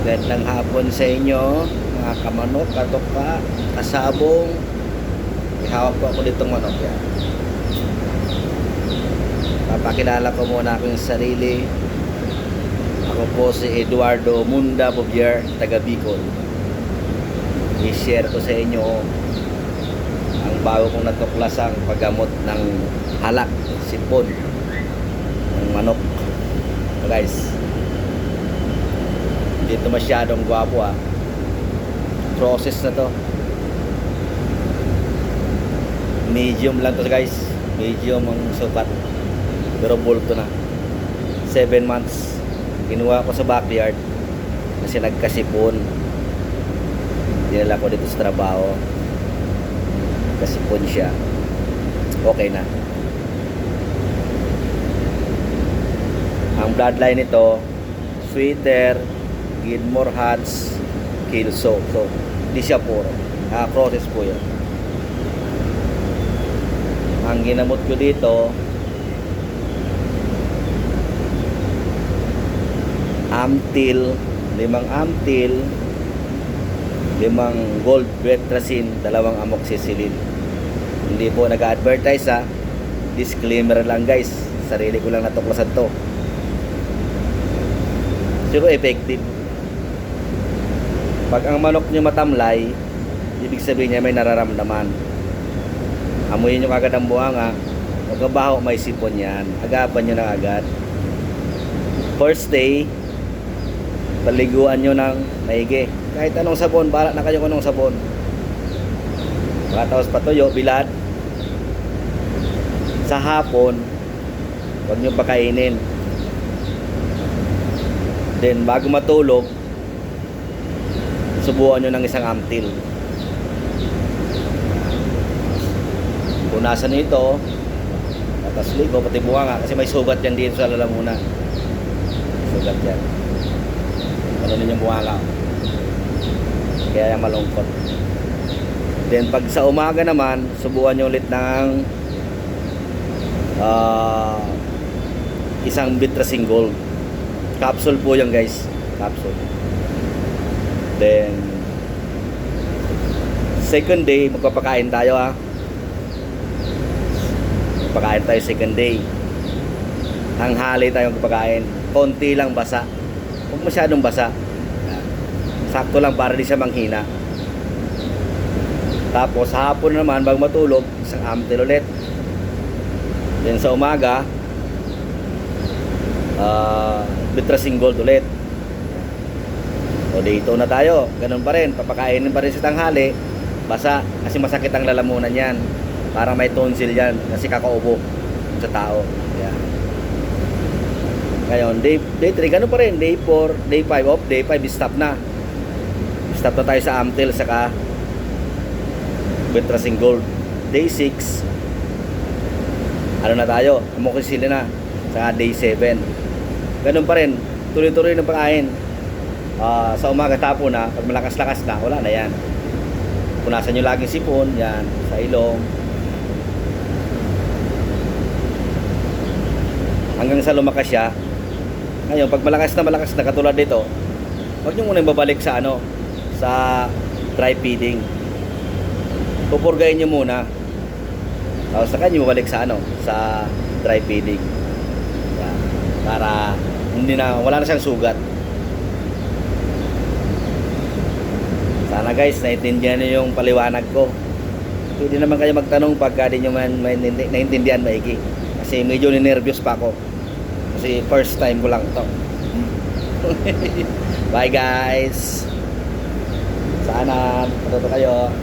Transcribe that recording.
Magandang hapon sa inyo, mga kamanok, katoka, kasabong. Ihawak po ako ditong manok yan. Papakilala ko muna aking sarili. Ako po si Eduardo Munda Bobier, taga Bicol. I-share ko sa inyo ang bago kong natuklasang paggamot ng halak, sipon ng manok. So guys, dito masyadong gwapo process na to, medium lang to guys, medium ang sukat, pero bulto na. 7 months kinuha ko sa backyard kasi nagkasipon. Dinala ko dito sa trabaho, kasipon siya, okay na. Ang bloodline nito Sweeter, Gilmore Hats, Kilso. So, di siya puro. Process po yun. Ang ginamot ko dito, Amtil, 5 Amtil, 5 Gold Betracin, 2 Amoxicillin. Hindi po nag-advertise disclaimer lang guys, sarili ko lang natuklasan to. Pero effective. Pag ang manok nyo matamlay, ibig sabihin niya may nararamdaman. Amuyin nyo kagad ang buhanga, magkabaho, may sipon yan, agapan nyo na agad. First day, paliguan nyo ng maigi, kahit anong sabon, bahala na kayo kung anong sabon. Tapos patuyo, bilad. Sa hapon, huwag nyo pakainin. Then bago matulog, subukan nyo ng 1 Amtil. Punasan nyo ito, tapos ligo, pati buhanga, kasi may sugat yan dito sa lalamunan. Sugat yan. Ano din yung buhanga, kaya yung malungkot. Then pag sa umaga naman, subukan nyo ulit ng 1 Betracin Gold. Capsule po yan guys, capsule. Then second day, magpapakain tayo Magpakain tayo second day. Tanghali tayo magpapakain. Konti lang basa, huwag masyadong basa, sakto lang para di siya manghina. Tapos hapon naman, bago matulog, 1 Amtil ulit. Then sa umaga, Betracin Gold ulit. O dito na tayo, ganun pa rin, papakainin pa rin sa tanghali, basa, kasi masakit ang lalamunan yan, para may tonsil yan, kasi kakaubo sa tao. Yan. Ngayon, day 3, ganun pa rin, day 4, day 5 off, day 5 stop na. Stop na tayo sa Amtil saka Betracin Gold. Day 6, ano na tayo, Amoxicillin na, saka day 7. Ganun pa rin, tuloy-tuloy ng pagkain. Sa umaga tapo na, pag malakas-lakas na, wala na yan. Punasan nyo laging sipon, yan, sa ilong. Hanggang sa lumakas siya. Ngayon, pag malakas na, katulad dito, huwag nyo muna babalik sa sa dry feeding. Pupurgayin nyo muna. Tapos saka nyo babalik sa sa dry feeding. Yan, para wala na siyang sugat. Sana guys, naintindihan niyo yung paliwanag ko. Pwede naman kayo magtanong pagka di nyo naintindihan maigi, kasi medyo ninervyos pa ako kasi first time ko lang to. Bye guys, sana matuto kayo.